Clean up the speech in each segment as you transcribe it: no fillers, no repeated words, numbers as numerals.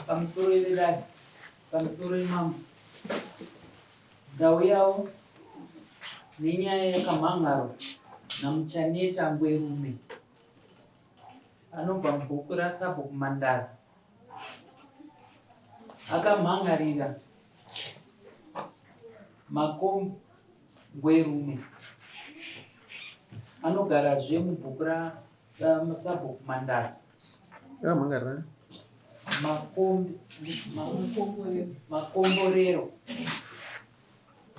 pamusoro yedai, pamusoro yemambo. Ndau yavo nenyaya yakamhangaro naMuchaneta Ngwerume anobva mubhuku raSabhuku Mandaza. Akamhangarira Makombo Ngwerume anogarazve mubhuku raSabhuku Mandaza. Akamhangarira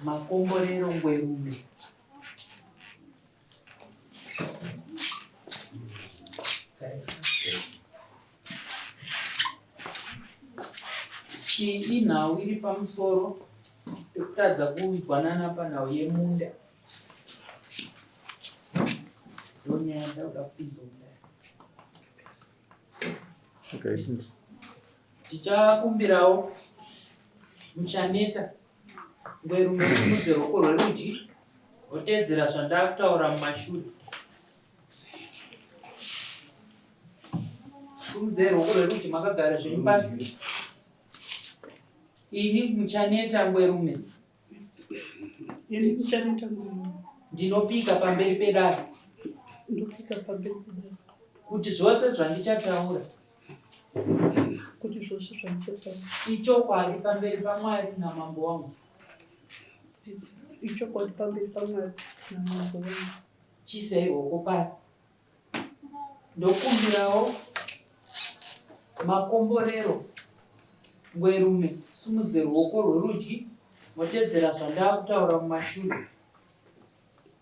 Makomborero Ngwerume. Iyi inhau iri pamusoro pekutadza kuunzwanana panhau yemunda. Ndonyaya ndauda kupinza kudai. Tichakumbirawo Muchaneta Ngwerume simudze ruoko rwerudyi wotedzera zvandakutaura mumashure. Simudze ruoko rwerudyi makagara zvenyu pasi. Ini Muchaneta Ngwerume ndinopika pamberi pedare kuti zvose zvandichataura ichokwadi pamberi paMwari naMambo wangu. Chisei ruoko pasi. Ndokumbirawo Makomborero Ngwerume simudze ruoko rwerudyi wotedzera zvandakutaura mumashure.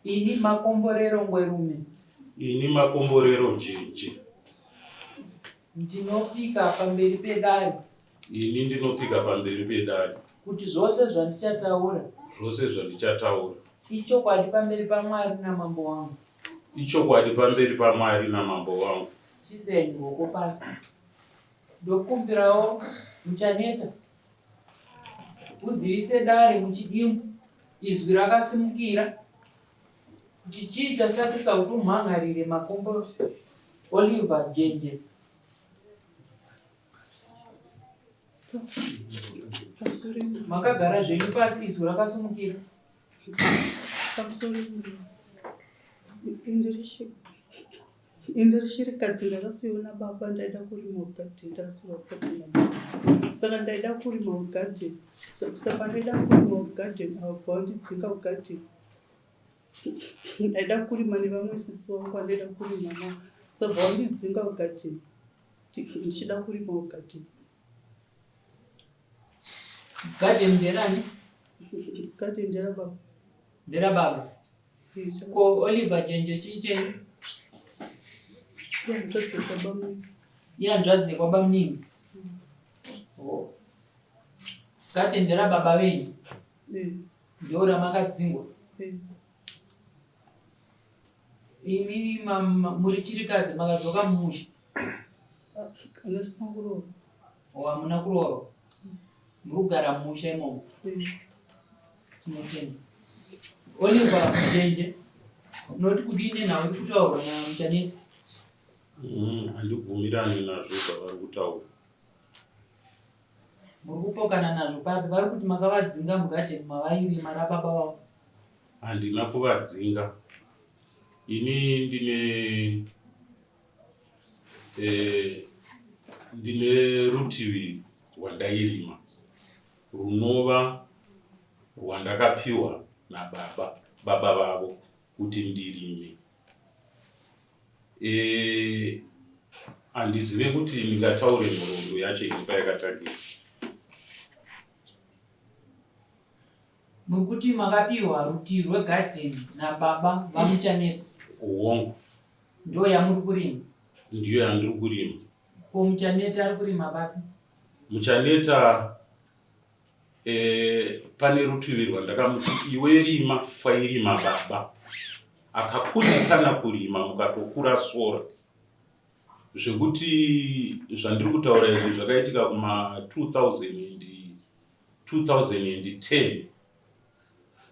Ini Makomborero Ngwerume ini Makomborero Njenje ndinopika pamberi pedare ini ndinopika pamberi pedare kuti zvose zvandichataura ichokwadi pamberi paMwari naMambo wangu. ichokwadi pamberi paMwari naMambo wangu. Chisei ruoko pasi. Ndokumbirawo Muchaneta uzivise dare muchidimbu izwi rakasimukira kuti chii chasakisa kuti umhangarire Makombo Oliver Njenje. Makagara zvenyu pasi izwi rakasimukira. Indiri chirikadzi ndakasiyiwa nababa ndaida kurima ugadheni ndakasiyiwa ugadheni saka ndaida kurima ugadheni saka ndaida kurima ugadheni abva vandidzinga ugadheni ndaida kurima nevamwe sisi wangu vandaida kurima navo sabva vandidzinga ugadheni ndichida kurima ugadheni. Ugadheni nderani? Ugadheni nderababa. Nderababa. Ko Oliver Njenje chichenyu? Iyanzvadzi yekwaba Muningi. Ugadheni nderababa venyu? Ndiro ramakadzingwa? Imi muri chirikadzi makadzoka mumusha? Handisina kuroorwa. Hamuna kuroorwa? Muri kugara mumusha imomo? Tinotenda. Oliver Njenje unoti kudini nhau iri kutaurwa naMuchaneta? Handibvumirani nazvo zvavari kutaura. Muri kupokana nazvo papi? Vari kuti makavadzinga mugadheni mavairima rababa vavo? Handina kuvadzinga. Ini ndine rutivi rwandairima runova rwandakapiwa nababa vavo kuti ndirime. Handizive kuti ndingataure nhoroondo yacho imba yakatakira. Mukuti makapiwa rutivi rwegadheni nababa vaMuchaneta? Hongu. Ndo yamuri kurima? Ndiyo yandiri kurima. Ko Muchaneta ari kurima papi? Muchaneta pane rutivi rwandakamuti iwe rima kwairima baba akakundikana kurima mukatokura sora zvekuti zvandiri kutaura izvi zvakaitika kuma 2010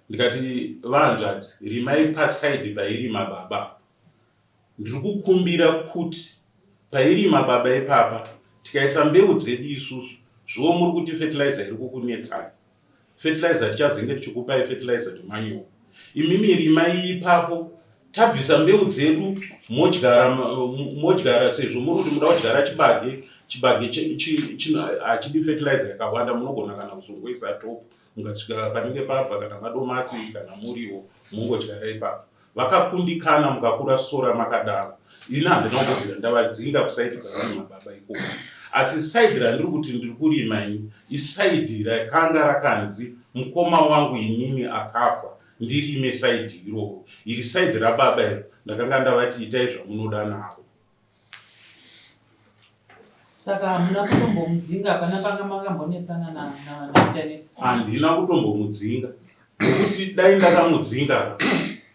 ndikati vanzvadzi rimai pasaidi pairima baba. Ndiri kukumbira kuti pairima baba ipapa tikaisa mbeu dzedu isusu zvo muri kuti fertilizer iri kukunetsai. Fertilizer tichazenge tichikupai fertilizer nemanyowa. Imimi rimai ipapo tabvisa mbeu dzedu modyara sezvo muri kuti muda kudyara chibage hachidi fertilizer yakawanda, munogona kana kuzongoisa top mukasvika panenge pabva kana madomasi kana muriwo mungodyara ipapo. Vakakundikana mukakura sora makadaro. Ina handina kungobvira ndavadzinga kusaidi kwarima baba ikoko. Asi saidi randiri kuti ndiri kurima ini isaidi rakanga rakanzi mukoma wangu inini akafa ndirime saidi iroro. Iri saidi rababa iro ndakanga ndavati itai zvamunoda navo. Saka hamuna kutombomudzinga hapana panga makambonetsana na Janet? Handina kutombomudzinga nokuti dai ndakamudzinga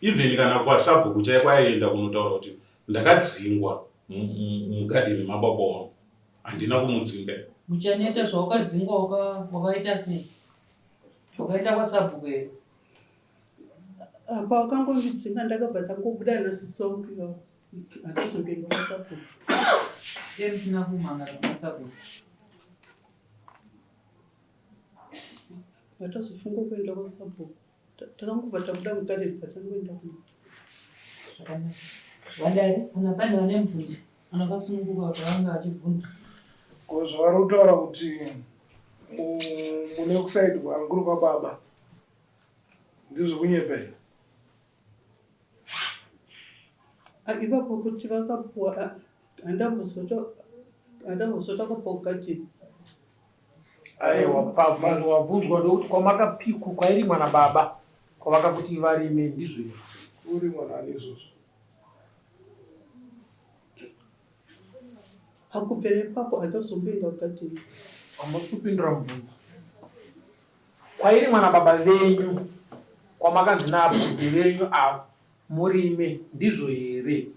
even kana kwasabhuku chaikwaenda kunotaura kuti ndakadzingwa mugadheni mababa wangu. Handina kumudzinga. Muchaneta zvawakadzingwa wakaita sei? Wakaita kwasabhuku here? Apa wakangondidzinga ndakabva tangobuda nasisonke handazomboenda kwasabhuku. Sei musina kumhangara kwasabhuku? Hatazofunga kuenda kwasabhuku. Takangobva tabuda mugadheni patangoenda kuno. Zvakanaka. Wadare kana pane vane mubvunzo anakasununguka zvavanga achibvunza. Zvavari kutaura kuti mune kusaidi kwanguru kwababa ndizvo kunyepa here? Ipapo kuti vakapuwa handambozota kapuwa kugadheni. Aiwa, pavanhu wabvunzwa ndokuti kwamakapiku kwairimwa nababa kwavakakuti varime ndizvo here? Urimwa nani izvozvo? Hakubvira ipapo handazomboenda kugadheni. Hamusi kupindura mubvunzo. Kwairimwa nababa venyu kwamakanzi naabhudhi venyu avo murime ndizvo here?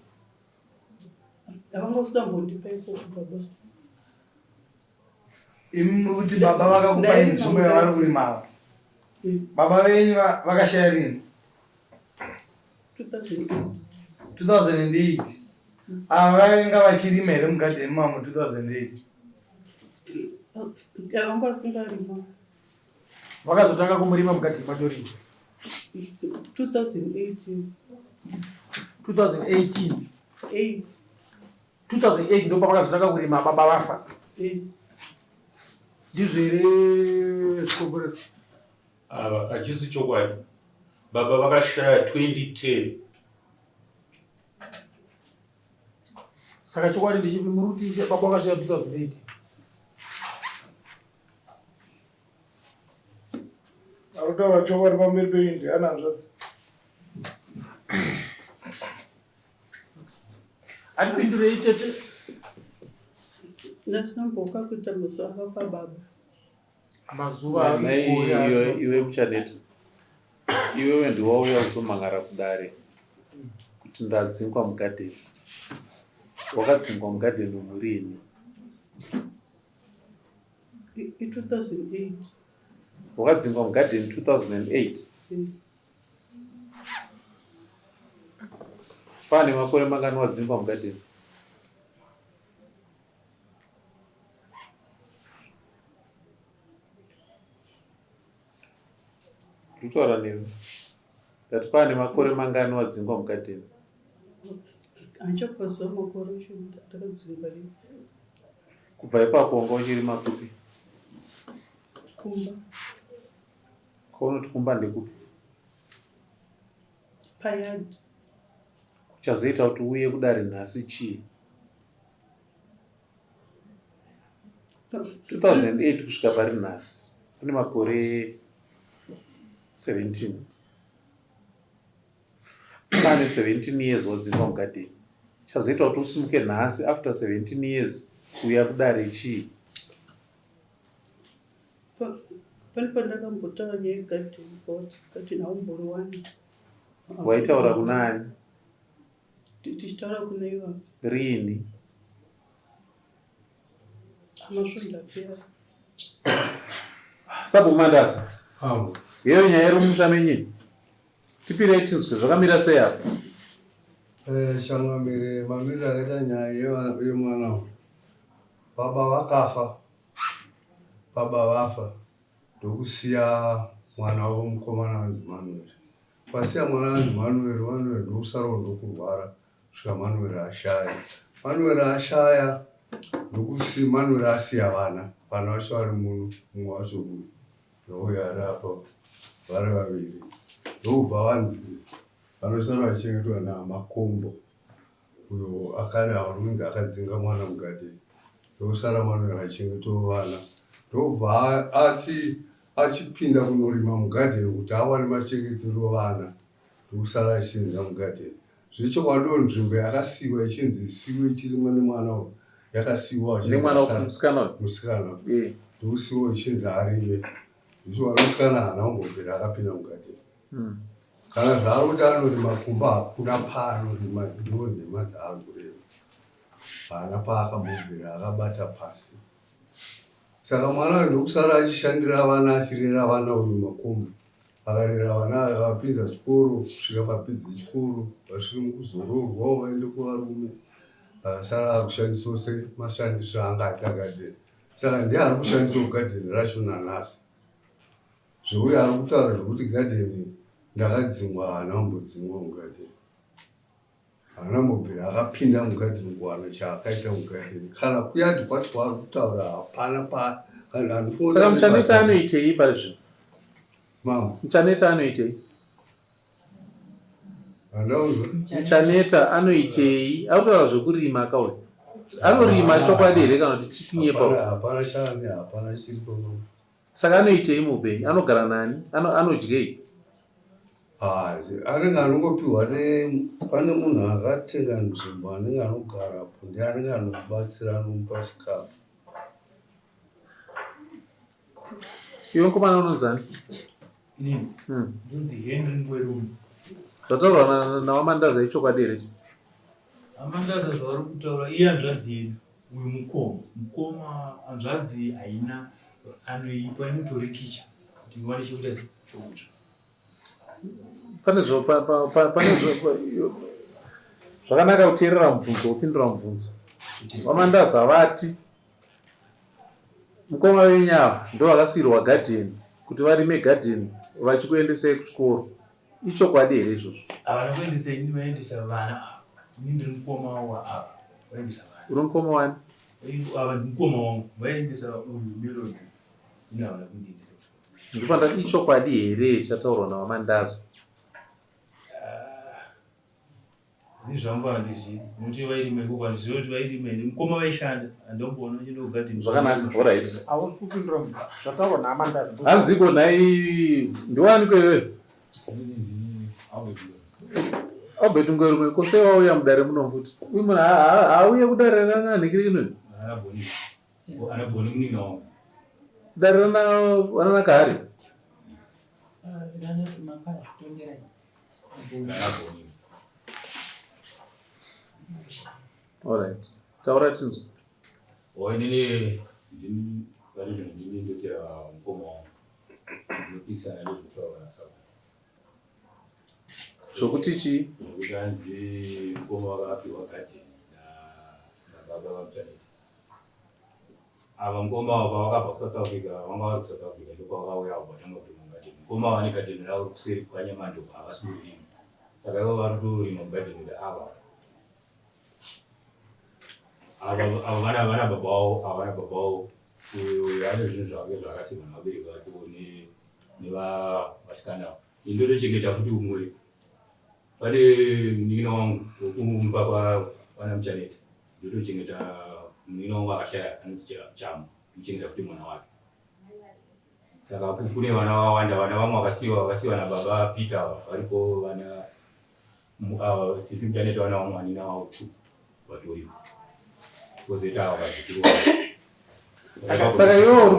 Havangosambondipa ikoko baba. Imi muri kuti baba vakakupai nzvimbo yavari kurima. Baba venyu vakashaya rini? 2008. Ava vainga vachirima here mugadheni mamo 2008? Havangasingarima. Vakazotanga kumurima mugadheni matorima 2018. 2018. 8. 2008 ndo pavakazotanga kurima baba vafa. Ndizvo here zvikobore? Hachisi chokwadi. Baba vakashaya 2010. Saka chokwadi ndichipi muri kuti baba vakashaya 2008? Arikutaura chokwadi pamberi penyu ndiananzvadzi. Andipindurei tete. Ndasinamboka kuita mazuva akafa baba. Mazuva Iwe Muchaneta, iwewe ndiwauya kuzomhangara kudare kuti ndadzingwa mugadheni. Wakadzingwa mugadheni murini? 2008. Wakadzingwa mugadheni 2008? Pane makore mangani wadzingwa mugadheni? Kutaura newe. Ndati pane makore mangani wadzingwa mugadheni? Handichapaziva makore acho ndakadzingwa rini. Kubva ipapo wanga uchirima kupi? Kumba. Kwaunoti kumba ndekupi? Payadi. Kuchazoita kuti uye kudare nhasi chii? 2008 kusvika pari nhasi kune makore 17. Pane 17 years wadzingwa mugadheni. Chazoita kuti usimuke nhasi after 17 years kuya kudare chii? Pane pandakambotaura nyaya yegadheni gadheni haumbori wani. Waitaura kunani? Tichitaura kuna iva. Rini? Amasvo ndapera. Sabu Mandasa. Yeyo nyaya iri mumusha menyi. Tipirei tinzwe zvakamira sei apa? Shamwambire mamiriro akaita nyaya yemwana. Baba vakafa. baba vafa ndokusiya mwana womukomana wanzi Manuel. Pasiya mwana wanzi Manuel ndokusarawo ndokurwara kusvika Manuel ashaya. Manuel ashaya ndokusi Manuel asiya vana vacho vari muno, mumwe wacho uyu ndouyo ari apa vari vaviri. Ndobva vanzi vanosara vachichengetwa naMakombo, uyo kunzi akadzinga mwana mugadheni. Ndokusara Manuel achengetwa vana. Ndobva achipinda kunorima mugadheni kuti awane machengetero vana, ndokusara achinza mugadheni. Zvechokwadi nzvimbo yakasiiwa ichinzi isiwe ichirimwa nemwana uyu, yakasiiwa musikana, ndokusiiwa ichinzi arime. Zvechokwadi musikana haana kumbobvira akapinda mugadheni. Kana zvaro kuti anorima kumba hakuna paanorima, ndiwo nhema dzaari kureva. Haana paakambobvira akabata pasi. Saka mwana uyu ndokusara achishandira vana, achirera vana uyu Makombo. Akarera vana akapinza chikoro kusvika papedza chikoro, vasvika mukuzororwawo vaende kuvarume. Akasara akushandisawo semashandisiro anga aita gadheni. Saka ndiye ari kushandisawo gadheni racho nanhasi. Zvouyo ari kutaura zvokuti gadheni ndakadzingwa, haana kumbodzingwa mugadheni. Haana kumbobvira akapinda mugadheni kuwana chaakaita mugadheni. Kana kuyati kwacho kwaari kutaura hapana Saka Muchaneta anoitei parizvino? Mama, Muchaneta anoitei? Muchaneta anoitei? Akutaura zvekurima akauya. Anorima chokwadi here kana kuti chikinyepa? Hapana chane, hapana chiripo. Saka anoitei muhupenyu? Anogara nani? Anodyei? Anenge anongopiwa pane munhu akatenga nzvimbo anenge anogarapo, ndiye anenge anomubatsira, anomupa chikafu. Iwe mukomana unonzani? Inini ndinonzi Henry Ngwerume. Zvataurwa nawamandaza ichokwadi here? Amandaza zvavari kutaura iye hanzvadzi yedu, uyu mukoma hanzvadzi haina anoipa, inotorikicha kuti iwane chekuita chokudya. Pane zvakanaka kuteerera mubvunzo, kupindura mubvunzo. Wamandaza vati mukoma wenyava ndo vakasiyirwa gadheni kuti varime gadheni vachikuendesai kuchikoro. Ichokwadi here izvozvo? Havana kuendesa, ini vaendesa vana ava. Ini ndiri mukoma waava vaendesa vana. Uri mukoma wani? Ava ndi mukoma wangu vaendesa uyu Melody. Ini havana kundiendesa kuchikoro. Ndipanda ichokwadi here chataurwa nawamandaza? Ini zvangu handizivi, nokuti vairima ikoko handizivi kuti vairima ende mukoma vaishanda, handomboona uchienda kugadheni. Zvakanaka, alright. Hausi kupindura zvataurwa naAmandaza. Hanziko nhai ndiwani kwewe? Albert Ngwerume, kose wauya mudare muno futi. Uyu munhu haauye kudare rananhikiri ino? Anaboni munina wangu. Dare ranakahari? Alright. Taura tinzo. Inini ndini ndotera mukoma wangu. Ndopikisana nezvekutaura saka. Zvokuti chii? Zvokuti hanzi mukoma wakapiwa gadheni nababa vaMuchaneta. Ava mukoma ava vakabva kuSouth Africa, vanga vari kuSouth Africa ndokwavakauya avo vatanga kurima mugadheni. Mukoma vane gadheni ravo kuseri kwaNyamando havasi kurima. Saka ivo vari kutorima mugadheni raava. Ava vana baba vavo uyo ane zvinhu zvake zvakasiyana navabereki vake nevasikana. Ini ndotochengeta futi umwe. Pane munin'ina wangu wokumba kwana Muchaneta. Ndotochengeta munin'ina wangu akashaya anonzi Chamu. Ndochengeta futi mwana wake. Saka kune vana vawanda, vana vamwe vakasiyiwa nababa Peter, varipo vana sisi Muchaneta vana vamwe vanina vavo vatoripo. Saka iwe uri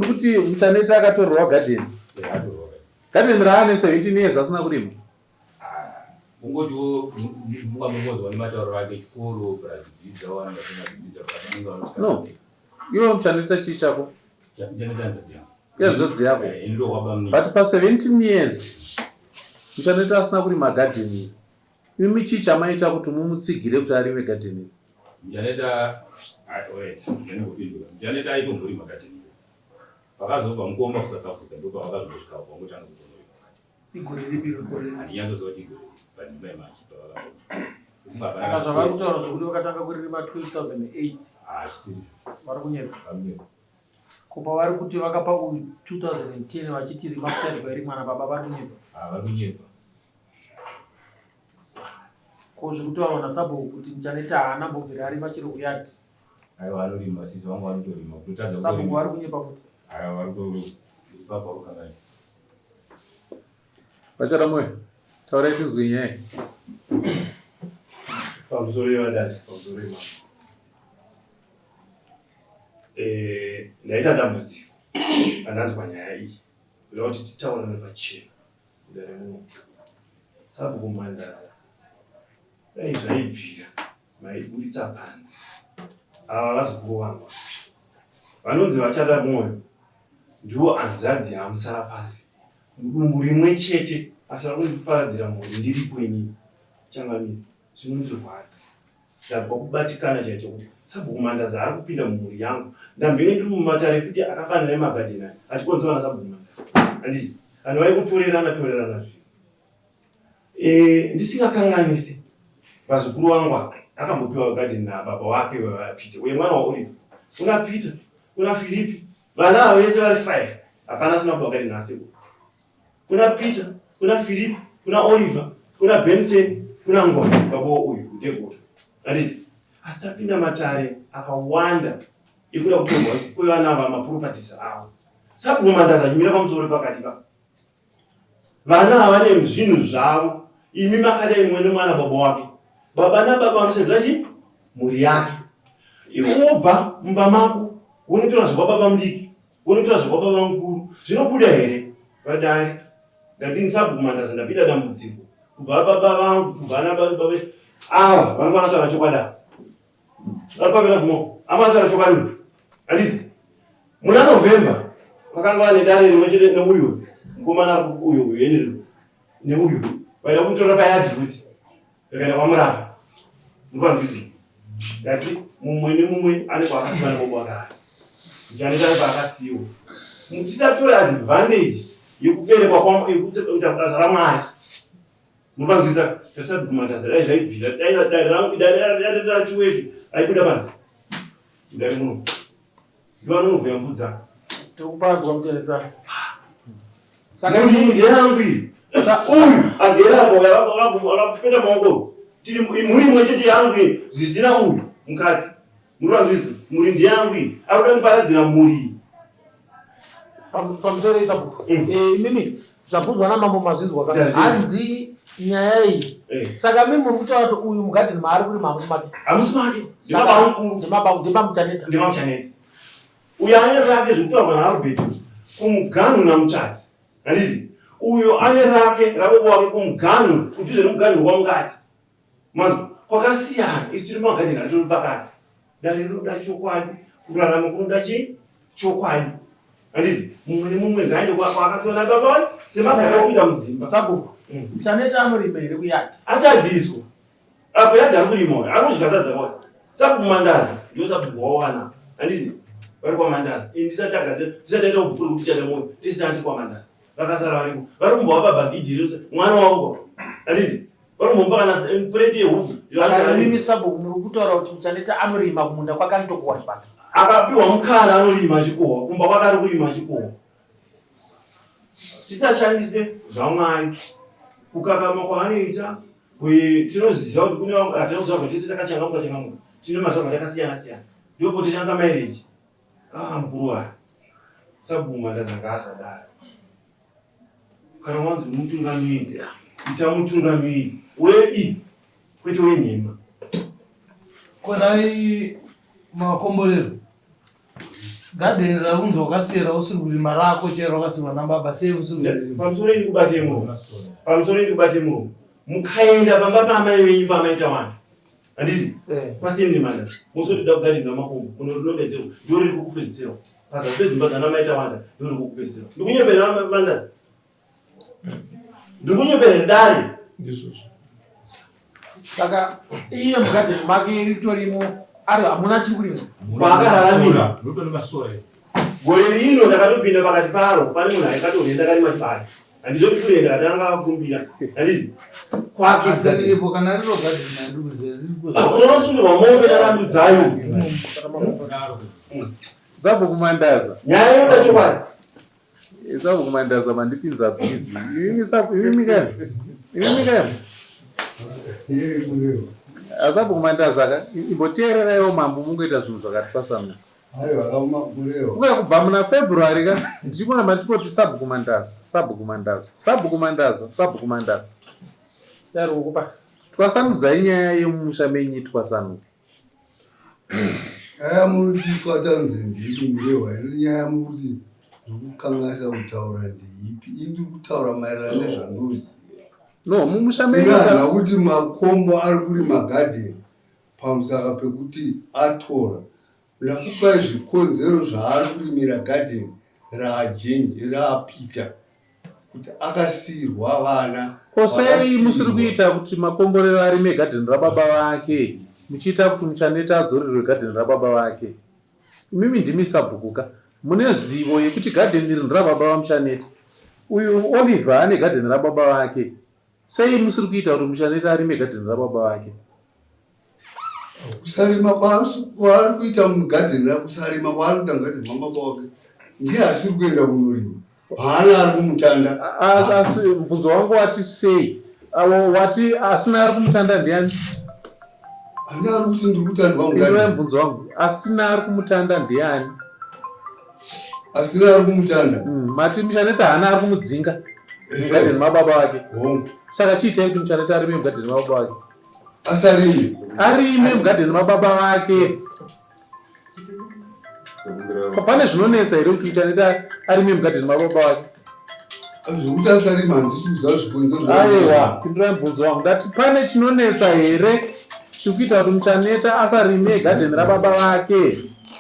kuti Muchaneta akatorerwa gadheni? Gadheni raane 17 years asina kurima? Ungotiwo mungambombozwa nematauro ake chikoro bradzidzidza wana ngatingadzidzidza pakanenge no. Iwe Muchaneta chii chako? Nzodzi yako. But pa 17 years Muchaneta asina kurima gadheni. Imi chii chamaita kuti mumutsigire kuti arime gadheni? Mjaneta Mjaneta aito muri makati. Pakazobva mukoma kuSouth Africa ndipo pakazosvika kwangotanga kutono. Igore ribiro gore. Haniyanzo zoti igore. Pandima imachi pakazobva. Saka zvavari kutaura zvokuti vakatanga kurima 2008. Siri. Vari kunyepa. Kupa vari kuti vakapa 2010 vachiti rima kusati kwairi mwana baba vari kunyepa. Vari kunyepa. Ko zvekutaura naSabo kuti Mjaneta haana mbobvira arima chiro kuyati. Aiwa vanorima sisi vangu vanotorima kutotadza Sabo vari kunyepa futi. Aiwa varitorima papa ukangaisa. Vachara moyo taurai tizwe nyaya pamusoro yevadati pamusoro ndaita dambudziko pandanzwa nyaya iyi kuda kuti titaurane pachena ndaremu Sabo kumandaza dai zvaibvira maibuditsa panze ava vazukuru vangu vanonzi vachada mwoyo ndiwo hanzvadzi yamusara pasi mudumbu rimwe chete asi vakundiparadzira mhuri ndiripo inini changamiri zvinondirwadza ndabva kubatikana chaito kuti Sabo kumandaza ari kupinda mumhuri yangu ndambine ndiri mumatare kuti akafanira nemagadheni achikonzwa naSabo kumandaza handiti vanhu vaikutorerana zvino ndisingakanganisi vazukuru vangu akambopiwa gadheni nababa wake Peter uye mwana waOliver kuna Peter kuna Philipi vana ava vese vari 5 hapana sinapiwa gadheni nasekuru kuna Peter kuna Philipi kuna Oliver kuna Benson kuna Ngoma baba uyu utegura handiti asi tapinda matare akawanda ekuda kutorwa kwevana ava maproperties avo Sabo kumandaza chimira pamusoro pakati pa vana ava nezvinhu zvavo imi makadai mwene mwana baba wake baba nababa vanosenzera chi mhuri yake wobva mumba mako unotora zvekwa mudiki unotora zvekwa mukuru zvinobuda here vadare ndadini Sabo kumandaza ndapinda dambudziko kubva baba vangu kubva nababa ava vanofanira kutaura chokwadi varipapera vumo amataura chokwadi handiti muna November vakanga vane dare rimwe chete neuyu mukomana uyu henry neuyu vaida kumutora payadhi futi vakaenda kwamurapa mupangizi ndati mumwe nemumwe ane kwakasiwa nebobo akari Mjaneta ane paakasiyiwa tisatora advantage yekuberekwa kuita basa raMwari mupanzwisa Sabo kumandaza dai zvaibvira dai rachiwevi aibuda banzi kudai muno ndivanonobvuyambudza tokupanzwa muteeresa saka mhuri yangu iyi uyu agerapo akapenda maoko tiri mhuri imwe chete yangu iyi zvisina uyu mukati mupanzwisa mhuri ndiyangu iyi akuda kuparadzira mhuri pamusoro iSabo imimi zvabvunzwa namambo mazinzwa hanzi nyaya iyi saka mimi muri kutaura kuti uyu mugadheni maari kurima hamusi make ndemaMjaneta uyo ane rake zvekutaurwa naAlbert kumuganhu naMutsvati handiti uyo ane rake rababa wake kumuganhu kudhuze nemuganhu kwamungati manzwa kwakasiyana isi tiri mumagadheni ari tori pakati dare rinoda chokwadi kurarama kunoda chokwadi handiti mumwe nemumwe ngaende kwakasiwa nababa wake semagara okuita mudzimba Sabo Mjaneta anorima here kuyati atadziswa apo yadhi ari kurima arikudya sadza kwake Sabo kumandaza ndiwo Sabo wawana handiti vari kwaMandaza ndisati agadzira ndisati aita kubhura kuti chada moyo tisati kwaMandaza vakasara variko vari kumbova pabhagidhi rose mwana wavo handiti vari kumbomba kana pureti yehuku saka imimi Sabo muri kutaura kuti Mjaneta anorima kumunda kwake anotokohwa chipata akapiwa mukana anorima achikohwa kumba kwake ari kurima achikohwa tisashandise zvaMwari kukakama kwaanoita tinoziva kuti kune atinoziva tese takachangamuka tine mazvarwa takasiyana siyana ndipo tichanza maireji mukuru wayo Sabo kumandaza ngaasadaro kana wanzi mutungamiri ita mutungamiri wedi kwete wenhema konai makomborero gadheni raunzi wakasiyera usiri kurima rako chero wakasiwa nababa sei usiri kurima pamusoro ndikubate muromo mukaenda pamba paamai venyu pamaita wanda handiti pasiteni Mandaza musotoda kugadheni ramakombo munodedzerwa ndo riri kukupedzisira pazasi pedzimba dzanamaita wanda ndo riri kukupedzisira ndikunyepera Mandaza ndikunyepera dare saka iye mugadheni make ritorimo ari hamuna chiri kurima kwaakararamira Ndoto masore. gore rino ndakatopinda pakati paro pane munhu aikatoni ndakarima chibari handizoti kure ndakatanga kukumbira handiti kwake asatiripo kana riro gadheni handikuziva unonosungirwa moto nakandudzayo Zabu kumandaza. nyaya yoda chokwadi Zabu kumandaza mandipinza busy. Ini mikani. Yeye kuleo. Azabu kumandaza ka iboterera yo mambo mungoita zvinhu zvakatwasanura. Hayo akama kuleo. Kuva kubva muna February ka ndichibona matipoti sabu kumandaza. sari ukupasi Twasanudzai nyaya yemusha menyu twasanuka. Nyaya murutiswa tanzi ndiri murewa nyaya muruti ndikukangasa kutaura ndeipi indi kutaura maererano nezvandozi. No mumusha menyu kana kuti makombo ari kuri magadheni pamusaka pekuti atora ndakupa zvikonzero zvaari kurimira gadheni rajenji raapita kuti akasiyirwa vana Kosei musiri kuita kuti makomborero arime gadheni rababa vake muchiita kuti muchaneta adzorerwe gadheni rababa vake. Mimi ndimi sabhukuka mune zivo yekuti gadheni riri rababa vamuchaneta. Uyu Oliver ane gadheni rababa vake. Sei musiri kuita kuti muchaneta arime gadheni rababa vake? kusarima kwaari kuita mugadheni rakusarima kwaari kuita mugadheni mababa wake ndiye asiri kuenda kunorima haana ari kumutanda. Asi mubvunzo wangu wati sei wati asina ari kumutanda ndiani? Ani ari kuti ndiri kutandwa Ndiwe mugadheni mubvunzo wangu asina ari kumutanda ndiani? asina ari kumutanda Mati muchaneta haana ari kumudzinga mugadheni mababa vake. hongu Saka chiitai kuti muchaneta arime mugadheni mababa vake? asarime Arime mugadheni mababa vake. Pane zvinonetsa here kuti muchaneta arime mugadheni mababa vake? zvokuti asarima handisi kuziva zvikonzero Aiwa, pindurai mubvunzo wangu. Ndati pane chinonetsa here chiri kuita kuti muchaneta asarime gadheni rababa vake?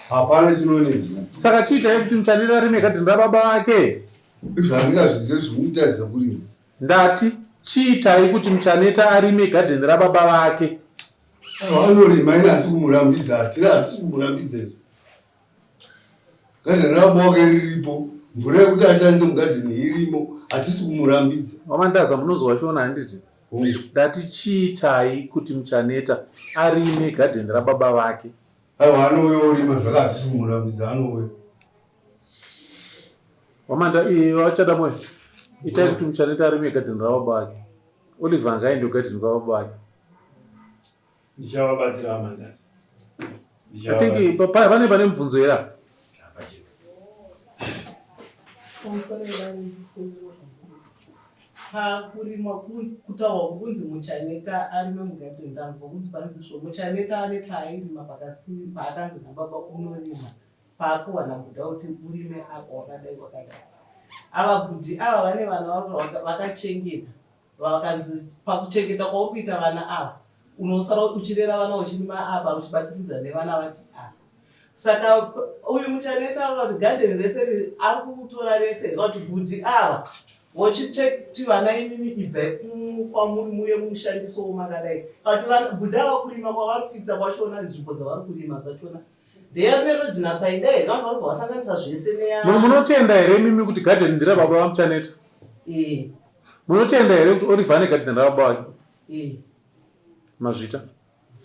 hapana chinonetsa. Saka chiitai kuti muchaneta arime gadheni rababa vake? zvandingazvizive zvikumutadzisa kurima. Ndati chiitai kuti muchaneta arime gadheni rababa vake? vanorima ine asi kumurambidza hatisi kumurambidza izvo. Gadheni rababa wake riripo mvura yekuti ashandise mugadheni irimo hatisi kumurambidza. Wamandaza munonzwa shona handiti? Ndati chiitai kuti muchaneta arime gadheni rababa vake? Aiwa anouya orima zvaka hatisi kumurambidza anouya. Wamanda wachada mwe itai kuti muchaneta arime gadheni rababa vake. Oliver ngaende gadheni rababa vake. ndichavabatsira amandazi I think pane mubvunzo here. pakurimwa kutaurwa kunzi muchaneta arime mugadheni ndanzwa kuti panzizvo muchaneta ane paairima paakanzi nababa unorima paakuwana kuda kuti urime apa wakadai wakadai. Ava kuti ava vane vana vakachengeta vakanzi pakuchengeta kwaukuita vana ava unosara uchirera vana uchirima apa uchibatsiridza nevana vake ava. Saka uyu muchaneta ari kuti gadheni rese ari kutora rese kuti bhudhi ava vochiti vana imimi ibvai kwamuri muye mushandisowo makadai kuti bhudhi ava kurima kwavari kuita kwachona nzvimbo dzavari kurima dzachona ndeyamerodhina paida here vanhu vari kuvasanganisa zvese munotenda here mimi kuti gadheni nderababa vamuchaneta? Munotenda here kuti Oliver ane gadheni rababa vake? Mazvita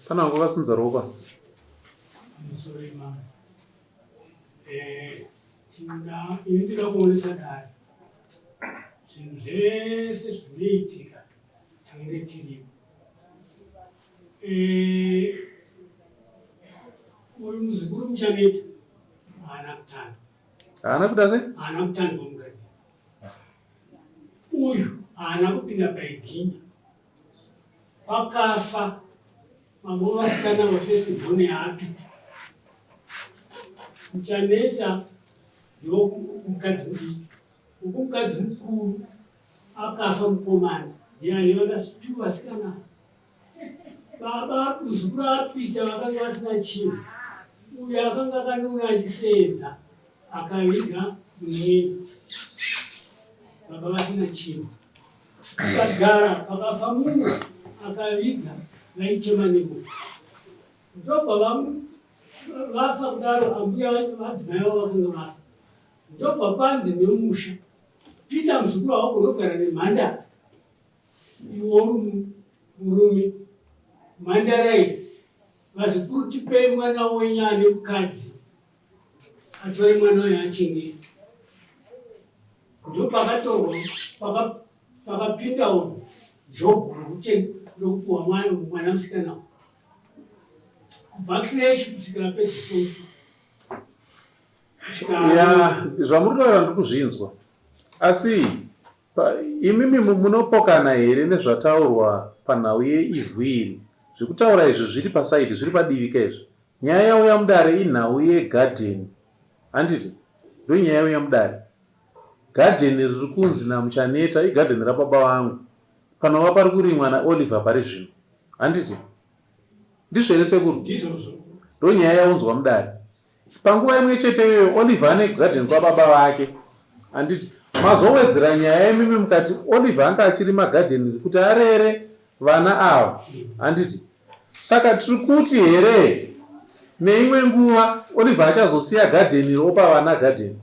pana wangu vakasimudza ruoko. Musoro imama ini ndida kuonesa dai zvinhu zvese zvinoitika tange tiripo. Uyu muzukuru muchaneta haana kutanda. Haana kuita sei? Haana kutandwa mugadheni. Uyu haana kupinda paiginya. Pakafa mambo vasikana vafestivhoni yaapita. Muchaneta ndomukadzi mudiki. Uku mukadzi mukuru akafa mukomana yani vakasipiwa vasikana. Baba muzukuru apita vakanga vasina chinhu. Uyu akanga akanuna achisedza akaviga muneni. Baba vasina chinhu. Vakagara pakafa munhu akaviga vaichema nemoto. Ndobva vafa kudaro ambuya vadzimai vavo vakanga vafa ndobva panzi nemusha Peter muzukuru wako unogara nemhandara iwo uri murume mhandara iyi vazukuru tipei mwana wenyu ane mukadzi atore mwana wenyu achengeta ndo pakatorwa pakapindawo jobhu rokupuhwa mwana musikana kubva creche kusvikira pedzi ya zvamuri kutaura ndiri kuzvinzwa, asi imimi munopokana here nezvataurwa panhau yeivhu iri? Zvekutaura izvi zviri pasaidi, zviri padivi kaizvo. Nyaya yauya mudare inhau yegadheni, handiti ndo nyaya yauya mudare. Gadheni riri kunzi namuchaneta igadheni rababa vangu, panova pari kurimwa naOliver pari zvino, handiti ndizvo here sekuru? Ndo nyaya yaunzwa mudare. Panguva imwe chete iyoyo Oliver ane gadheni kwababa vake, handiti mazowedzera nyaya imimi mukati Oliver anga achirima gadheni kuti arere vana ava, handiti saka tiri kuti here neimwe nguva Oliver achazosiya gadheni ropa vana gadheni.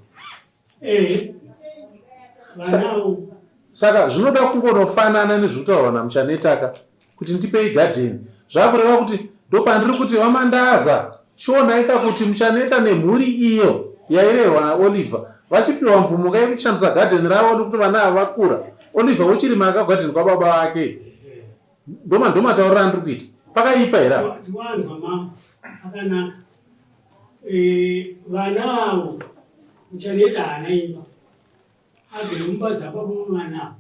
Saka zvinoda kungonofanana nezvekutaurwa namuchanetaka kuti ndipei gadheni. Zvakureva kuti ndopandiri kuti vamandaza chionaika kuti muchaneta nemhuri iyo yairerwa naOliver vachipiwa mvumo yekushandisa gadheni ravo nekuti vana ava vakura. Oliver uchirima gadheni kwababa vake. Ndomataurira ndiri kuita pakaipa here apa? Ndiwanzwa mama akanaka. Vana avo muchaneta haana imba agere mumba dzapapa mwana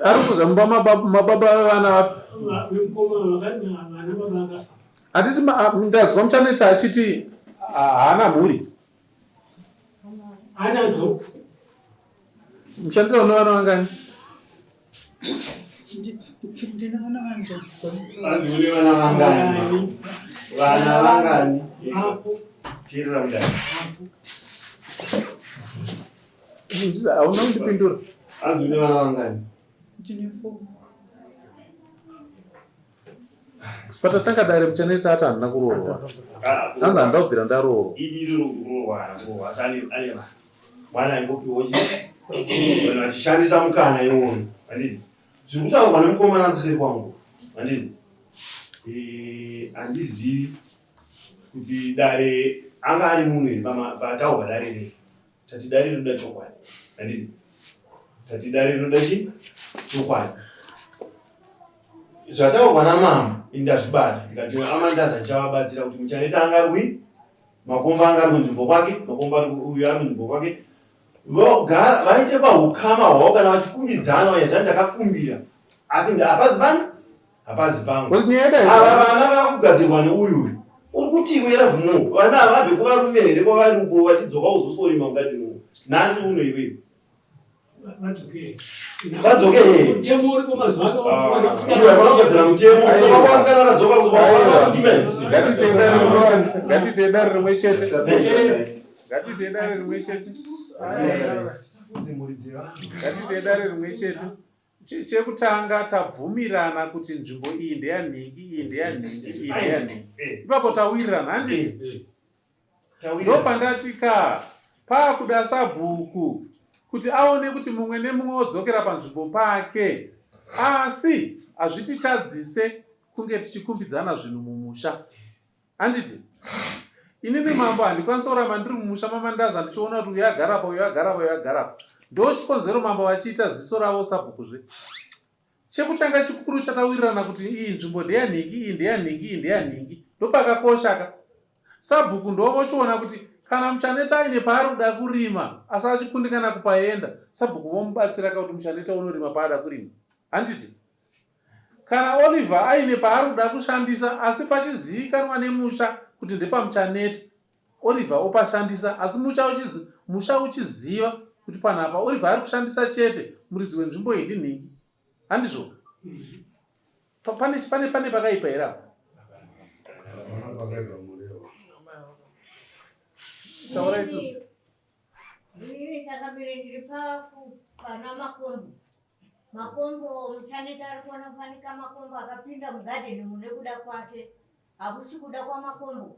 ari kuga mumba mababa vevana vemukoma vana baba akafa. hatiti ndadzwa muchaneta achiti haana mhuri. Anadzo muchaneta une vana vangani? Vana vangani? Tirira mudare. Hauna kundipindura. Andine vana vangani? Patatanga dare muchaneta ati handina kuroorwa. Hanzi handabvira ndaroorwa. Idiri rokuroorwa asani ane vana. Mwana aingopiwa vanhu vachishandisa mukana iwoyo, handiti zviri kutaurwa nemukomana kuseri kwangu, handiti handizivi kuti dare anga ari munhu here pataurwa dare rese. Tati dare rinoda chokwadi, handiti tati dare rinoda chi chokwadi. Zvataurwa namama indazvibata ndikati amandaza ndichavabatsira kuti muchaneta anga ari makomba anga ari kunzvimbo kwake, makomba uyu ari kunzvimbo kwake, vaite paukama hwavo kana vachikumbidzana vanyazani ndakakumbira asi hapazi pangu ava vana vakugadzirwa neuyu uri kuti iwe ravhuno vana havabve kuvarume here kwavaruko vachidzoka uzosorima mugadheni uyu nhasi uno iweyo vadzoke here vanogadzira mutemo vasikana vakadzoka ngatitedare rimwe chete. Ngatitedare rimwe chete. Chekutanga tabvumirana kuti nzvimbo iyi ndeyanhingi, iyi ndeyanhingi, iyi ndeyanhingi. Ipapo tawirirana handiti? Ndopandatika paakuda sabhuku kuti aone kuti mumwe nemumwe odzokera panzvimbo pake, asi hazvititadzise kunge tichikumbidzana zvinhu mumusha, handiti? Inini mambo handikwanisa kuramba ndiri mumusha mamandaza ndichiona kuti uyu agarapa uyu agarapa uyu agarapa. Ndo chikonzero mambo vachiita ziso ravo sabhukuzve. Chekutanga chikuru chatawirirana kuti iyi nzvimbo ndeyanhingi, iyi ndeyanhingi, iyi ndeyanhingi. Ndopakakoshaka. Sabhuku ndovochiona kuti kana muchaneta aine paari kuda kurima asi achikundikana kupaenda, sabhuku vomubatsira kuti muchaneta unorima paada kurima, handiti? Kana Oliver aine paari kuda kushandisa asi pachizivikanwa nemusha kuti ndepamuchaneta, Oliver opashandisa asi musha uchiziva kuti panapa Oliver ari kushandisa chete muridzi wenzvimbo iyi ndinhingi, handizvo? Pane pakaipa here apa? Taurai tuzo. Ini saka beri diri pana makondo. Makombo muchaneta ari kuonofanika makombo akapinda mugadheni mune kuda kwake, hakusi kuda kwamakombo.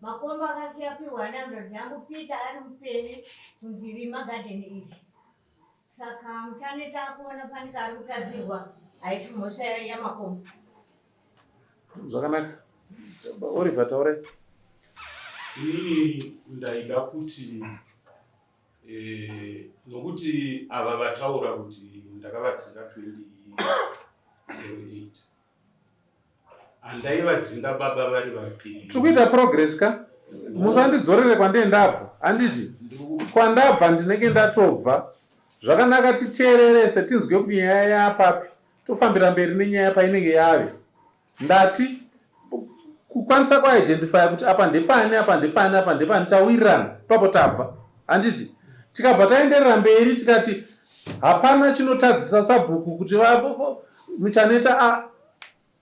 Makombo akasiya pihwana mudzi yangu Peter ari mupenyu kunzi rima gadheni iri. Saka muchaneta akuonofanika ari kutadzirwa, haisi mhosva yamakombo. Zvakanaka. Oliver taure. Ini ndaida kuti nokuti ava vataura kuti ndakavadzinga 2008 handaivadzinga baba vari vapiri. Tikuita progress ka? Musandidzorere kwandendabva. Handiti kwandabva ndinenge ndatobva. Zvakanaka titeererese tinzwe kuti nyaya yapapi. Tofambira mberi nenyaya painenge yave. Ndati kukwanisa kuidentify kuti apa ndepani apa ndepani apa ndepani tawirirana papo tabva. Handiti tikabva taenderera mberi tikati hapana chinotadzisa sabhuku kuti muchaneta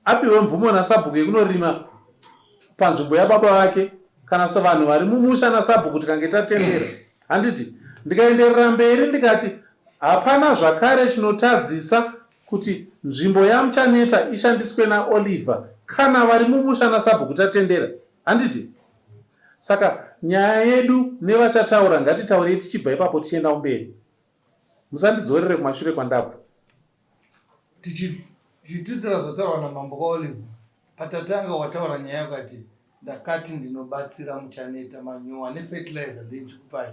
apiwe mvumo nasabhuku yekunorima panzvimbo yababa vake kana savanhu vari mumusha nasabhuku tikange tatendera. Handiti ndikaenderera mberi ndikati hapana zvakare chinotadzisa kuti nzvimbo yamuchaneta ishandiswe naOliver kana vari mumusha nasabhuku tatendera. Handiti saka nyaya yedu nevachataura ngatitaurei tichibva ipapo tichienda mberi. Musandidzorere kumashure kwandabva. Tichitudzira zvotaura namambo kwaOliver, patatanga wataura nyaya yakati ndakati ndinobatsira muchaneta manyowa nefertilizer ndinchikupai,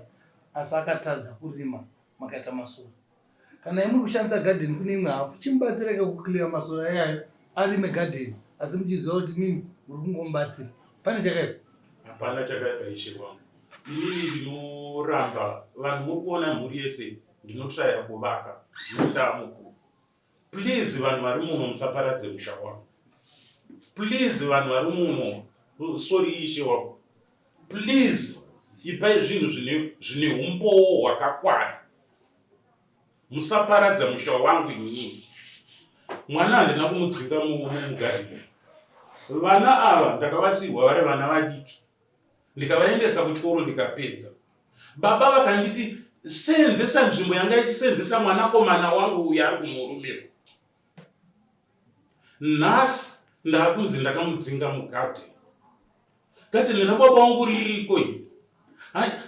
asi akatadza kurima makaita masora. Kana imuri kushandisa gadheni kune imwe hafu, chimubatsireka kukliya masora iyayo arime gadheni, asi muchiziva kuti mimi muri kungomubatsira. Pane chakaipa? Hapana chakaipa ishe wangu. Ini ndinoramba vanhu muri kuona mhuri yese ndinotraya kuvaka ndinotaa mukuru. Please vanhu vari muno musaparadze musha wangu. Please vanhu vari muno, sorry ishe wangu. Please ipai zvinhu zvine umbowo hwakakwana. Musaparadza musha wangu nyinyi. Mwana handina kumudzinga mugadheni. Vana ava ndakavasiwa vari vana vadiki. Ndikavaendesa kuchikoro ndikapedza. Baba vakanditi senzesa nzvimbo yanga ichisenzesa mwanakomana wangu uyo ari kumurumira. Nhasi ndakunzi ndakamudzinga mugadheni. Gadheni rababa vangu ririko iyi.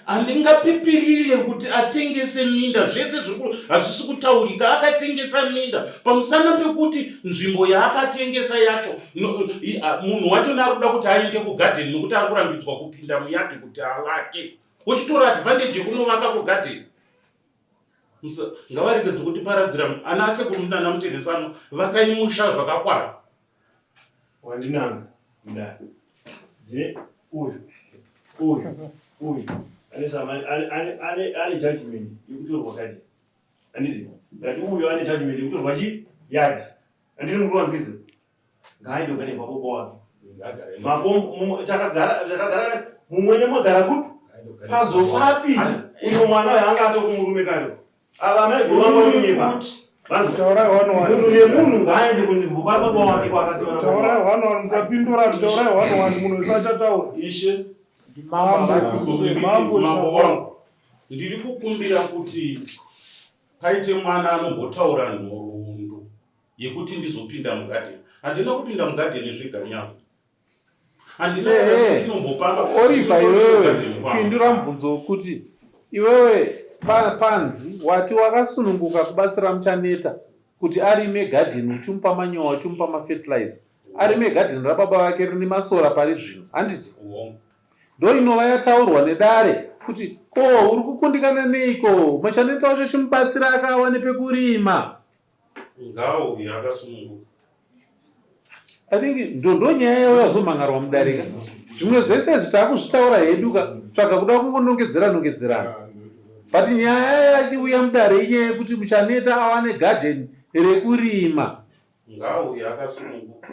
Handingapipirire kuti atengese minda, zvese hazvisi kutaurika. Akatengesa minda pamusana pekuti nzvimbo yaakatengesa yacho munhu wacho naakuda kuti aende kugadheni nokuti ari kurambidzwa kupinda muyadhi kuti avake. Uchitora advantage yekunovaka kugadheni. Ngavaregedze kuti paradzira ana asekuru nana mutenesano vakaimusha zvakakwana. Wandinanga mudai dzine uyu ane judgment yekutorwa gadheni. Handiti ngati uyu ane judgment yekutorwa yadhi. Handiti muri kuvanzwisa ngaaende kugane mapopo wake. Takagara mumwe nemagara kupi pazofa apita uyo mwana uyo anga atokumurume kare. Ava amaigoramba kunyika munhu nemunhu ngaaende kunibaba wake kwakasimana. Taurai hwano musapindura, taurai hwano munhu usachataura. Ishe mambo wangu ndiri kukumbira kuti paite mwana anombotaura nhoroondo yekuti ndizopinda mugadheni. Handina kupinda mugadheni zvega nyangu. Oliver, iwewe pindura mubvunzo wekuti iwewe panzi wati wakasununguka kubatsira muchaneta kuti arime gadheni uchimupa manyowa uchimupa mafertilizer. Arime gadheni rababa vake rine masora pari zvino. Handiti ndo inova yataurwa nedare kuti ko uri kukundikana neiko muchaneta wacho chimubatsira akawa nepekurima. Ngao yakasununguka. I think ndo nyaya yawo yazomhangarwa mudarika. Zvimwe zvese izvi taakuzvitaura hedu tsvaga kuda kungonongedzerana. But nyaya yachiuya mudare inyaya yekuti muchaneta awane gadheni rekurima. Ngao yakasununguka.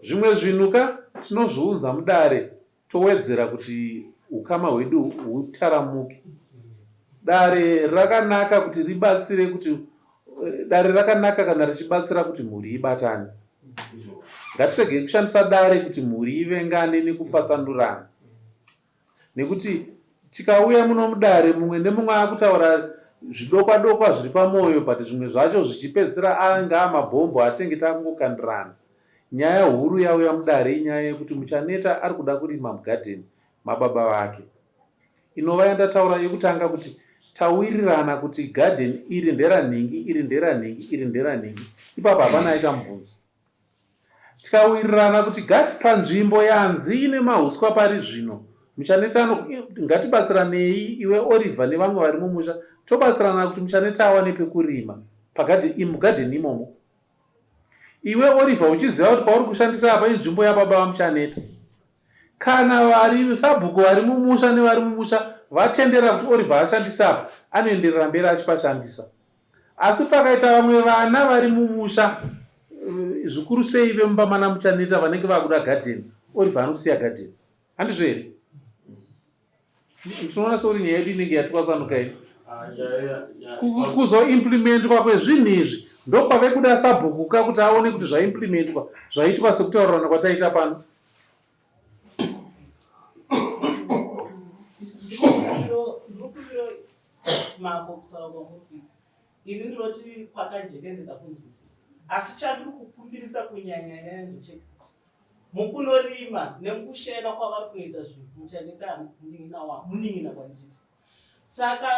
Zvimwe zvinuka tinozviunza mudare towedzera kuti ukama hwedu hutaramuke. Dare rakanaka kuti ribatsire kuti dare rakanaka kana richibatsira kuti mhuri ibatane. Ngatirege kushandisa dare kuti mhuri ivengane nekupatsanurana. Nekuti tikauya muno mudare mumwe nemumwe akutaura zvidokwa dokwa zviri pamwoyo, but zvimwe zvacho zvichipedzisira anga mabhombo atenge tangokandirana. Nyaya huru yauya mudare inyaya yekuti Muchaneta ari kuda kurima mugadheni mababa vake. Inova yandataura yekutanga kuti tawirirana kuti gadheni iri nderanhingi, iri nderanhingi, iri nderanhingi. Ipapo hapana aita mubvunzo. Tikawirirana kuti panzvimbo yanzi ine mahuswa pari zvino, Muchaneta ngatibatsiranei, iwe Oliver nevamwe vari mumusha, tobatsirana kuti Muchaneta awane pekurima mugadheni imomo. Iwe Oliver uchiziva kuti pauri kushandisa apa inzvimbo yababa vaMuchaneta. Kana vari sabhuku vari mumusha nevari mumusha vatendera kuti Oliver ashandisa apa, anoenderera mberi achipashandisa. Asi pakaita vamwe vana vari mumusha, zvikuru sei vemba mana Muchaneta vanenge vakuda gadheni, Oliver anosiya gadheni. Handizvo here? Tinoona sori nyaya yedu inenge yatwasanuka ino. Kuzoimplementwa kwezvinhu izvi ndokwave kuda sabhukuka kuti aone kuti zvaimplementwa zvaitwa sekutaurirana kwataita pano. Ini ndinoti kwakajekendeka kunzwisisa, asi chandiri kukumbirisa kunyanya ndechekuti mukunorima nemukushayira kwavari kuita zvinhu Muchaneta munin'ina kwanditi. Saka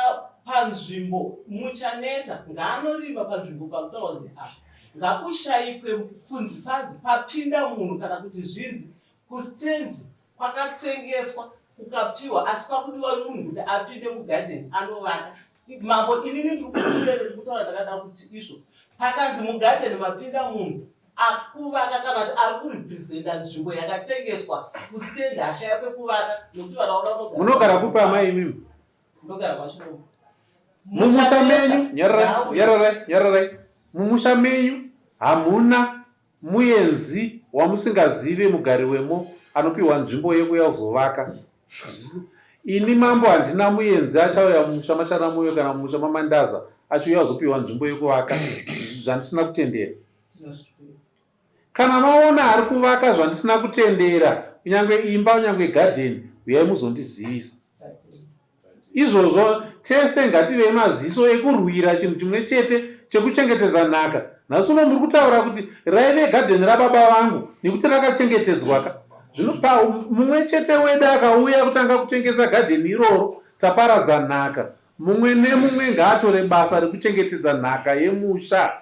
panzvimbo Muchaneta ngaanorima panzvimbo pakutaura kuti apa ngakushayikwe kunzi panzi papinda munhu kana kuti zvinzi kustendi kwakatengeswa kukapiwa, asi pakudiwa munhu kuti apinde mugadheni anovaka. Mambo inini ndiri kutaura takada kuti izvo pakanzi mugadheni mapinda munhu akuvaka kana kuti ari kurepresenta nzvimbo yakatengeswa kustendi ashaya pekuvaka nokuti vanaona munogara kupi amai imimi? Ndogara kwaChirombo. Mumusha menyu nyararai mumusha menyu hamuna muenzi wamusingazive mugari wemo anopiwa nzvimbo yekuya kuzovaka. Ini mambo handina muenzi achauya mumusha maChanamoyo kana mumusha maMandaza achiuya kuzopiwa nzvimbo yekuvaka zvandisina kutendera. Kana maona ari kuvaka zvandisina kutendera, kunyange imba kunyange gadheni, uyai muzondizivisa. Izvozvo tese ngativei maziso ekurwira chinhu chimwe chete chekuchengetedza nhaka. Nhasi uno muri kutaura kuti raive gadheni rababa vangu nekuti rakachengetedzwaka. Zvino mumwe chete wedu akauya kutanga kutengesa gadheni iroro, taparadza nhaka. Mumwe nemumwe ngaatore basa rekuchengetedza nhaka yemusha.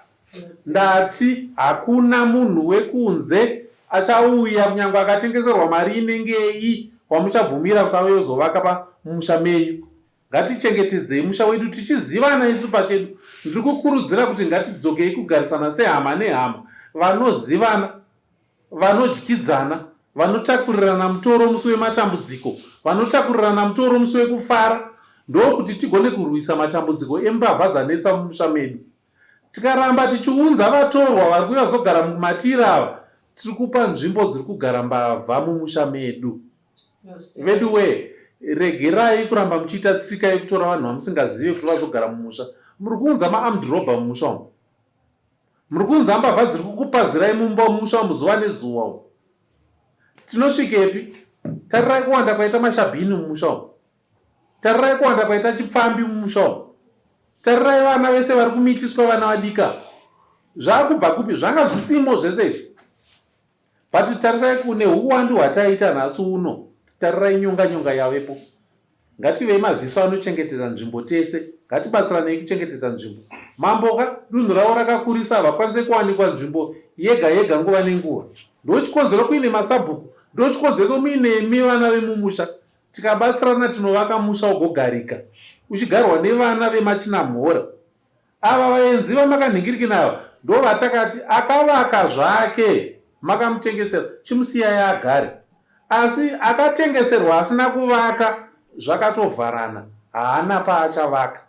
Ndati hakuna munhu wekunze achauya kunyange akatengeserwa mari inengei wamuchabvumira kuti auye kuzovaka pamusha menyu. Ngatichengetedzei musha wedu tichizivana isu pachedu. Ndiri kukurudzira kuti ngatidzokei kugarisana sehama nehama, vanozivana, vanodyidzana, vanotakurirana mutoro musi wematambudziko, vanotakurirana mutoro musi wekufara, ndokuti tigone kurwisa matambudziko embavha dzanetsa mumusha medu. Tikaramba tichiunza vatorwa vari kuuya kuzogara mumatiri ava, tiri kupa nzvimbo dziri kugara mbavha mumusha medu. Vedu we, regerai kuramba muchiita tsika yekutora vanhu vamusingazive kuti vazogara mumusha. Muri kuunza ma-armed robber mumusha umu. Muri kuunza mbavha dziri kukupazirai mumba mumusha umu zuva nezuva umu. Tinosvikepi? Tarirai kuwanda kwaita mashabhini mumusha umu. Tarirai kuwanda kwaita chipfambi mumusha umu. Tarirai vana vese vari kumitiswa vana vadika. Zvakubva kupi? Zvanga zvisimo zvese izvi. But tarisai kune uwandu hwataita nhasi uno. Tarirai nyonga yavepo. Ngativei maziso anochengetedza nzvimbo tese. Ngatibatsiranei kuchengetedza nzvimbo. Mamboka dunhu ravo rakakurisa havakwanise kuwanikwa nzvimbo yega nguva nenguva. Ndochikonzero kuine masabhuku. Ndochikonzero muinemi vana vemumusha. Tikabatsirana tinovaka musha ugogarika. Uchigarwa nevana vemaChinamhora. Ava vaenzi vamakanhingiriki navo ndo vatakati akavaka zvake makamutengesera chimusiyai agare. Asi akatengeserwa asina kuvaka zvakatovharana, haana paachavaka.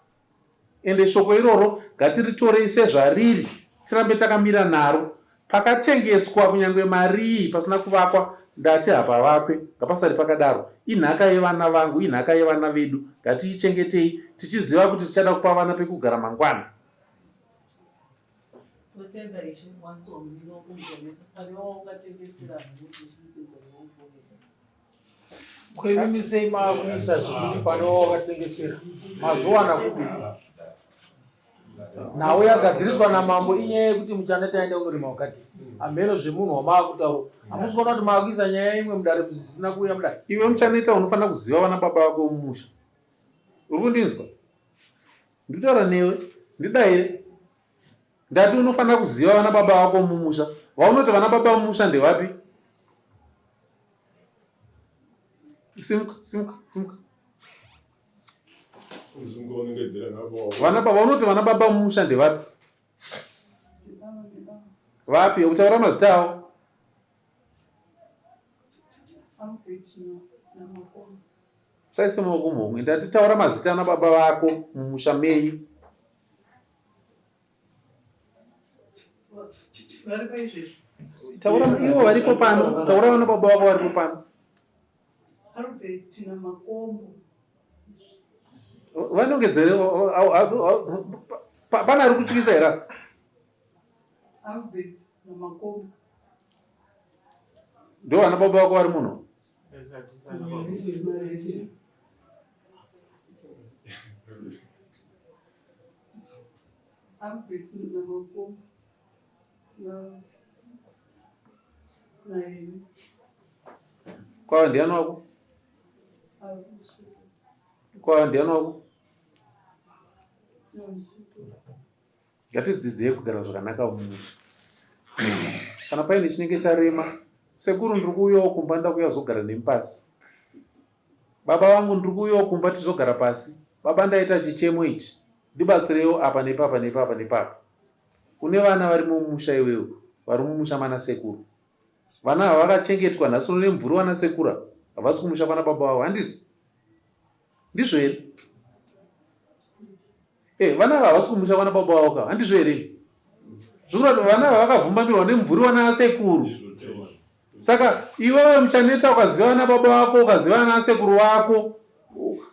Ende shoko iroro ngatiritorei sezvariri, tirambe takamira naro. Pakatengeswa kunyange mari pasina kuvakwa, ndati hapavakwe, ngapasari pakadaro. Inhaka yevana vangu, inhaka yevana vedu, ngatiichengetei tichiziva kuti tichada kupa vana pekugara mangwana. Kwevimisei makuisa zvikuti pane wakatengesera mazuva nakupi nawo yagadziriswa namambo inyaya yekuti muchaneta aende kunorima wakati amheno zvemunhu wamaakutaura hamusi kuona kuti maakuisa nyaya imwe mudare zvisina kuuya mudare. Iwe muchaneta unofanira kuziva vana baba vako mumusha. Uri kundinzwa? Nditaura newe ndidaire ndati unofanira kuziva vana baba vako mumusha. Vaunoti vana baba mumusha ndevapi? Simuka. Vaunoti vana baba mumusha ndevapi? Vapi? Utaura mazita avo? Saise maoko mumwe. Ndati taura mazita ana baba vako mumusha menyu. Taura ivo varipo pano. Taura vana baba vako varipo pano. Vanongedzere pana ari kutyisa here? Ndo vana baba vako vari muno? Kwava ndiani wako? Kwava ndiani wako? Ngatidzidzei kugara zvakanaka mumusha. Kana paine chinenge charema, sekuru ndiri kuuyawo kumba nda kuuya zogara nemi pasi. Baba vangu ndiri kuuyawo kumba tizogara pasi. Baba ndaita chichemo ichi. Ndibatsirewo apa nepapa nepapa nepapa. Une vana vari mumusha iwewe, vari mumusha mana sekuru. Vana ava vakachengetwa nhasi uno nemvuri wana sekura. Havasi kumusha pana baba vavo, handiti? Ndizvo here? Vana ava havasi kumusha pana baba vavo ka, handizvo here? Zvikuti vana ava vakavhumbanirwa nemvuri wana sekuru. Saka iwewe muchaneta ukaziva vana baba vako, ukaziva vana sekuru vako,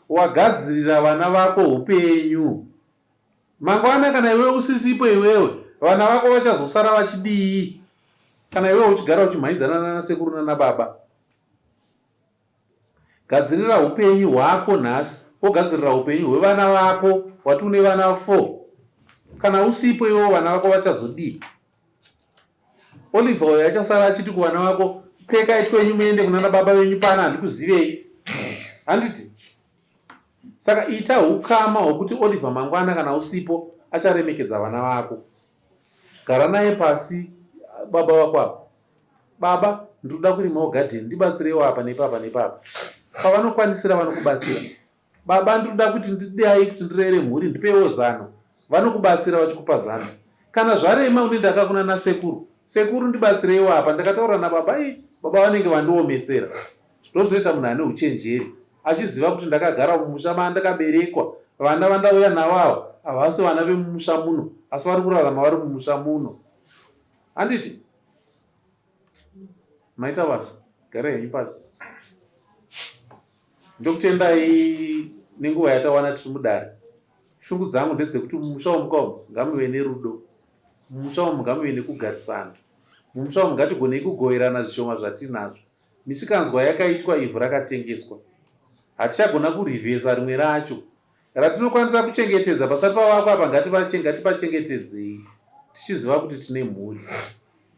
wagadzirira vana vako upenyu. Mangwana kana iwewe usisipo iwewe, vana vako vachazosara vachidii? Kana iwewe uchigara uchimhaidzana nana sekuru nana baba. Gadzirira upenyu hwako nhasi, wogadzirira upenyu hwevana vako wati une vana 4. Kana usipo iwewe vana vako vachazodii? Oliver uyo achasara achiti kuvana vako, pfekai twenyu muende kunana baba venyu pana handikuzivei. Handiti? Saka ita ukama hwokuti Oliver mangwana kana usipo acharemekedza vana vako. Gara naye pasi baba vako apa. Baba, ndinoda kurimawo gadheni, ndibatsirewo apa nepapa nepapa. Pavanokwanisira vanokubatsira. Baba, ndinoda kuti ndidai kuti ndirere mhuri, ndipewo zano. Vanokubatsira vachikupa zano. Kana zvarema une ndakakuna nasekuru, sekuru ndibatsirewo apa. Ndakataura nababa, baba vanenge vandiomesera. Ndozvinoita munhu ane uchenjeri, achiziva kuti ndakagara mumusha mandakaberekwa. Vana vandauya navo havasi vana vemumusha muno, asi vari kurarama vari mumusha muno. Handiti? Maita basa, gara henyu pasi. Ndokutendai nenguva yatawana tiri mudare. Shungu dzangu ndedzekuti mumusha umu ngamuve nerudo. Mumusha umu ngamuve nekugarisana. Mumusha umu ngatigonei kugoverana zvishoma zvatinazvo. Misikanzwa yakaitwa, ivhu rakatengeswa. Hatichagona kurivhesa rimwe racho. Ratinokwanisa kuchengetedza pasati pavako apa ngatipachengetedzei. Tichiziva kuti tine mhuri.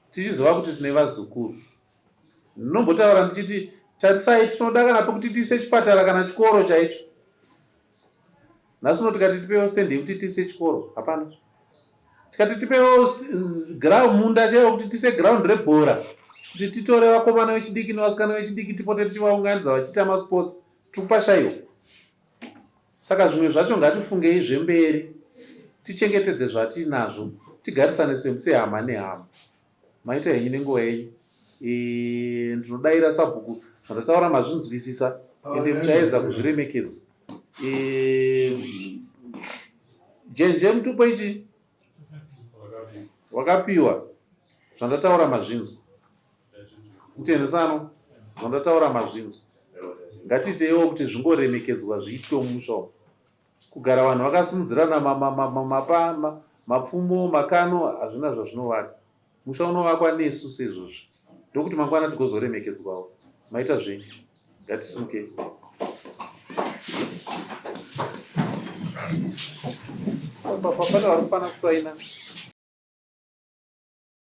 Tichiziva kuti tine vazukuru. Ndinombotaura ndichiti tarisai tinoda kana pekuti tiise chipatara kana chikoro chaicho. Nhasi tikati tipewo stand yekuti tiise chikoro, hapana. Tikati tipewo munda chaiwo kuti tiise ground rebhora. Kuti titore vakomana vechidiki nevasikana vechidiki tipote tichivaunganidza vachiita masports, tikupashaiwo. Saka zvimwe zvacho ngatifungei zvemberi. Tichengetedze zvatinazvo. Tigarisane sehama nehama. Maita henyu nenguva yenyu. Ndinodaira sabhuku zvandataura mazvinzwisisa ende muchaedza kuzviremekedza. Jenje mutupo ichi wakapiwa zvandataura mazvinzwa. Mutendesano zvandataura mazvinzwa. Ngatitewo kuti zvingoremekedzwa zviitwe mumusha umu. Kugara vanhu vakasimudzirana mapfumo makano hazvina zvazvinovaka. Musha unovakwa nesu sezvozvo. Ndokuti mangwana tigozoremekedzwawo. Maita zvenyu. Ngatisumukei. pane vari kufana kusaina